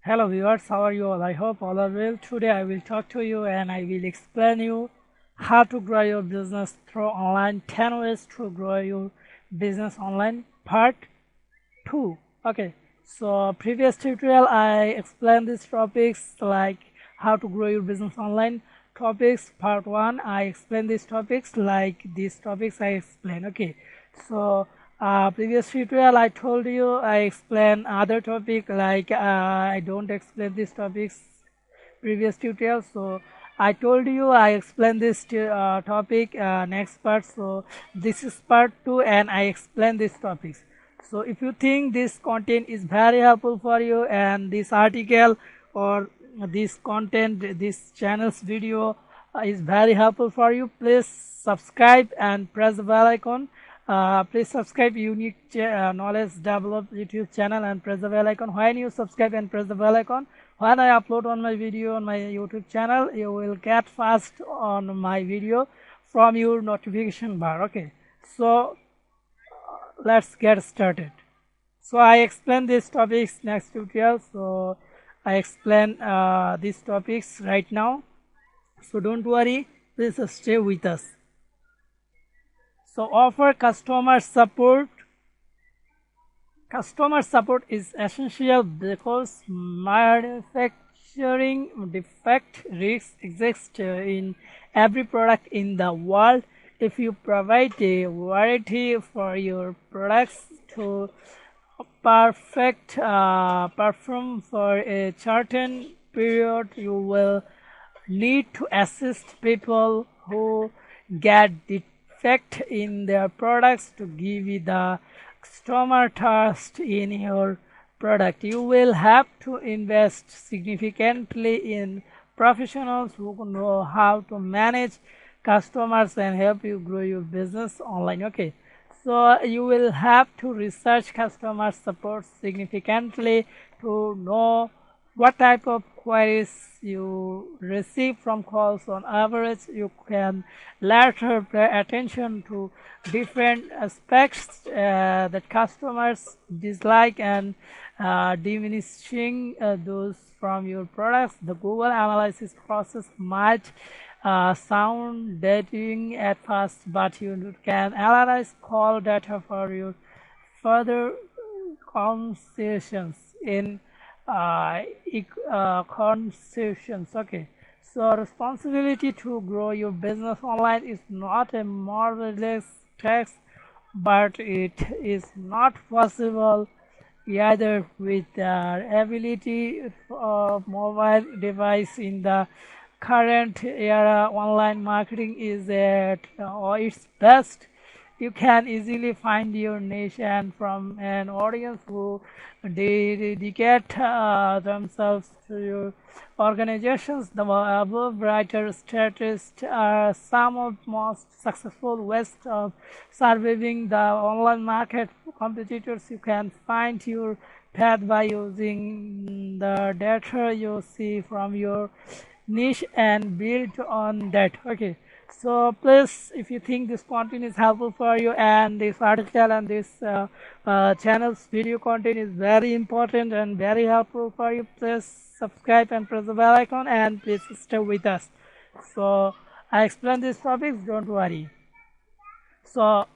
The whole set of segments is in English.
Hello viewers, how are you all? I hope all are well. Today I will talk to you and I will explain you how to grow your business through online, 10 ways to grow your business online, part 2. Okay, so previous tutorial I explained these topics like how to grow your business online. Topics part 1 I explained these topics like these topics I explained. Okay, so previous tutorial I told you I explain other topic like I don't explain these topics previous tutorial, so I told you I explain this topic next part. So this is part 2 and I explain these topics. So if you think this content is very helpful for you and this article or this content, this channel's video is very helpful for you, please subscribe and press the bell icon. Please subscribe Unique Knowledge Develop YouTube channel and press the bell icon. When you subscribe and press the bell icon, when I upload on my video on my YouTube channel, you will get fast on my video from your notification bar. Okay, so let's get started. So I explain these topics next tutorial. So I explain these topics right now, so don't worry, please stay with us. So offer customer support. Customer support is essential because manufacturing defect risks exist in every product in the world. If you provide a warranty for your products to perform for a certain period, you will need to assist people who get defect in their products to give you the customer trust in your product. You will have to invest significantly in professionals who know how to manage customers and help you grow your business online. Okay, so you will have to research customer support significantly to know what type of queries you receive from calls. On average, you can later pay attention to different aspects that customers dislike and diminishing those from your products. The Google analysis process might sound dating at first, but you can analyze call data for your further conversations in conversations. Okay, so responsibility to grow your business online is not a marvelous task, but it is not possible either with the ability of mobile device in the current era. Online marketing is at its best. You can easily find your niche and from an audience who dedicate themselves to your organizations. The above writer statistics are some of the most successful ways of surviving the online market. Competitors, you can find your path by using the data you see from your niche and build on that. Okay, so please, if you think this content is helpful for you and this article and this channel's video content is very important and very helpful for you, please subscribe and press the bell icon and please stay with us. So I explain these topics, don't worry. So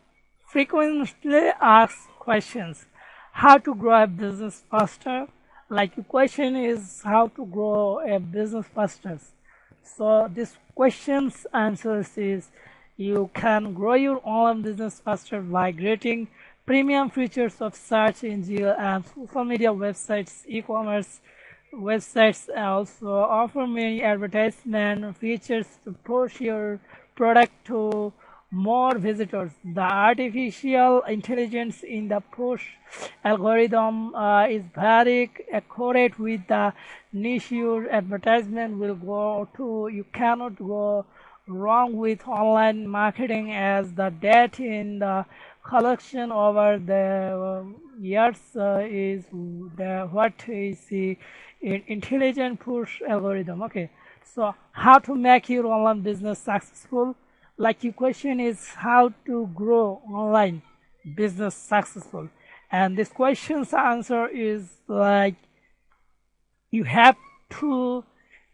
frequently asked questions: how to grow a business faster. Like the question is how to grow a business faster. So this question's answers is you can grow your online business faster by creating premium features of search engine and social media websites. E-commerce websites also offer many advertisement features to push your product to more visitors. The artificial intelligence in the push algorithm is very accurate with the niche your advertisement will go to. You cannot go wrong with online marketing as the data in the collection over the years is the what is the intelligent push algorithm. Okay, so how to make your online business successful? Like your question is how to grow online business successful, and this question's answer is like you have to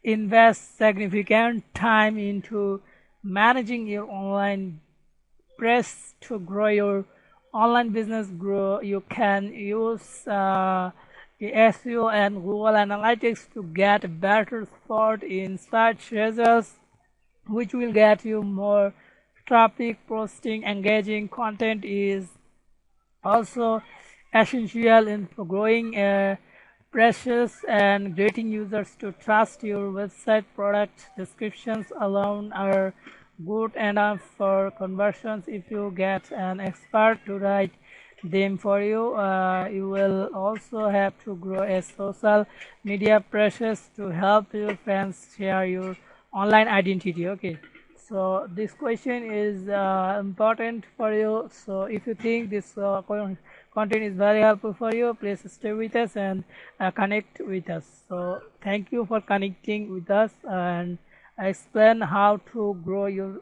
invest significant time into managing your online press to grow your online business. Grow, you can use SEO and Google Analytics to get a better spot in search results, which will get you more traffic. Posting engaging content is also essential in growing precious and getting users to trust your website. Product descriptions alone are good enough for conversions. If you get an expert to write them for you, you will also have to grow a social media presence to help your fans share your online identity. Okay, so this question is important for you. So if you think this content is very helpful for you, please stay with us and connect with us. So thank you for connecting with us and explain how to grow your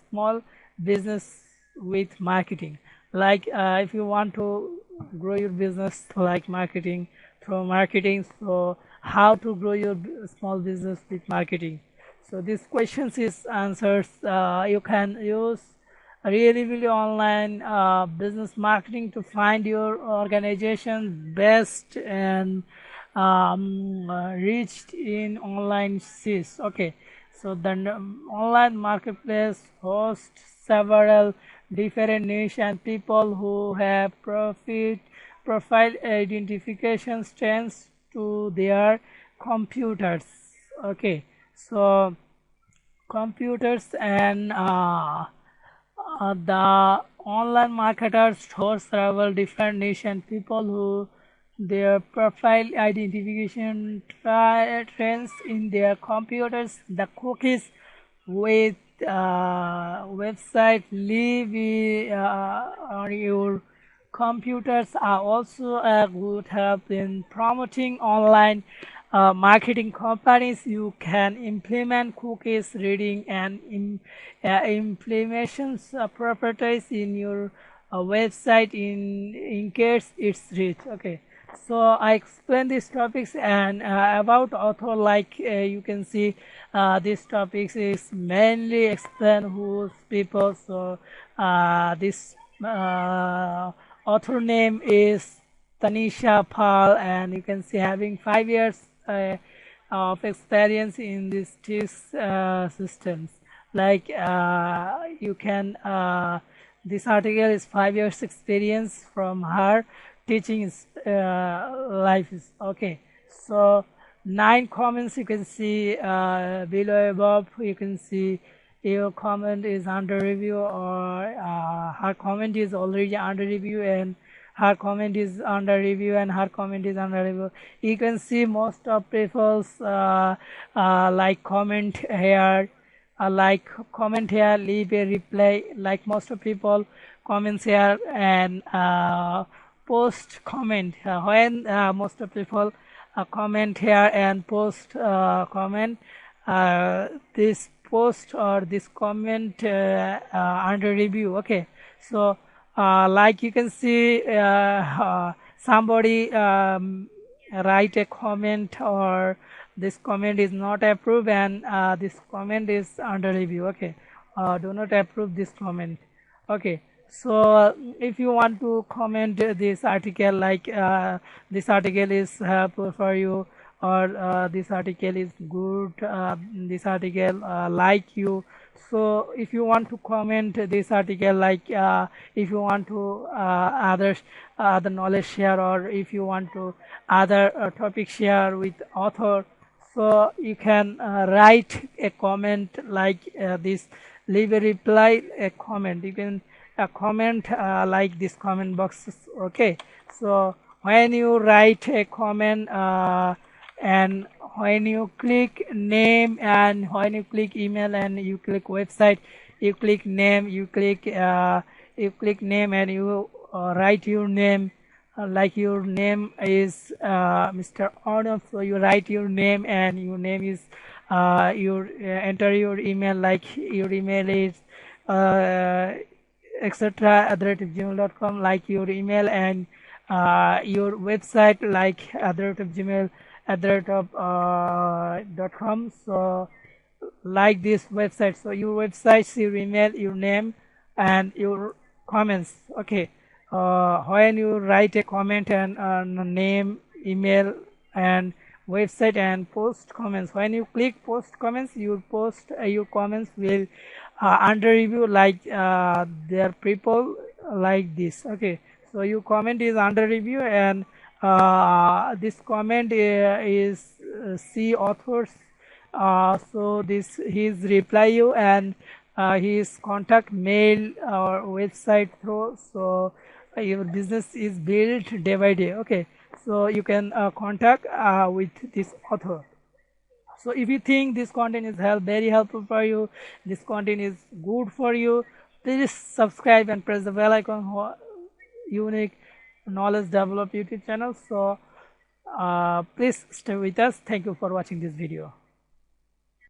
small business with marketing. Like if you want to grow your business like marketing through marketing, so how to grow your small business with marketing. So these questions is answers. You can use really online business marketing to find your organization best and reached in online seas. Okay, so the online marketplace hosts several different niche and people who have profile identification stands to their computers. Okay, so computers and the online marketers host several different niche and people who their profile identification trends in their computers. The cookies with website live on your computers are also a good help in promoting online marketing companies. You can implement cookies reading and implementations properties in your website in case it's read. Okay, so I explain these topics and about author, like you can see these topics is mainly explain who's people. So this author name is Tanisha Pal, and you can see having 5 years of experience in these TIS systems. Like you can, this article is 5 years experience from her teaching is, life is okay. So 9 comments you can see below above. You can see your comment is under review, or her comment is already under review, and her comment is under review, and her comment is under review. You can see most of people's like comment here, like comment here, leave a reply. Like most of people comments here and post comment when most of people comment here and post comment. This post or this comment under review. Okay, so like you can see somebody write a comment, or this comment is not approved, and this comment is under review. Okay, do not approve this comment. Okay, so if you want to comment this article, like this article is helpful for you, or this article is good, this article like you. So if you want to comment this article, like if you want to others the knowledge share, or if you want to other topic share with author, so you can write a comment like this, leave a reply, a comment. You can comment like this comment boxes. Okay, so when you write a comment and when you click name, and when you click email, and you click website, you click name, you click name, and you write your name. Like your name is Mr. Arnav, so you write your name, and your name is you enter your email, like your email is etc@gmail.com, like your email, and your website like @gmail, at the rate of .com. So like this website, so your websites, your email, your name, and your comments. Okay, when you write a comment and name, email, and website and post comments, when you click post comments, your comments will under review, like there are people like this. Okay, so your comment is under review, and this comment is see authors, so this his reply you, and his contact mail or website through. So your business is built day by day. Okay, so you can contact with this author. So if you think this content is very helpful for you, this content is good for you, please subscribe and press the bell icon for unique knowledge develop YouTube channel. So please stay with us. Thank you for watching this video.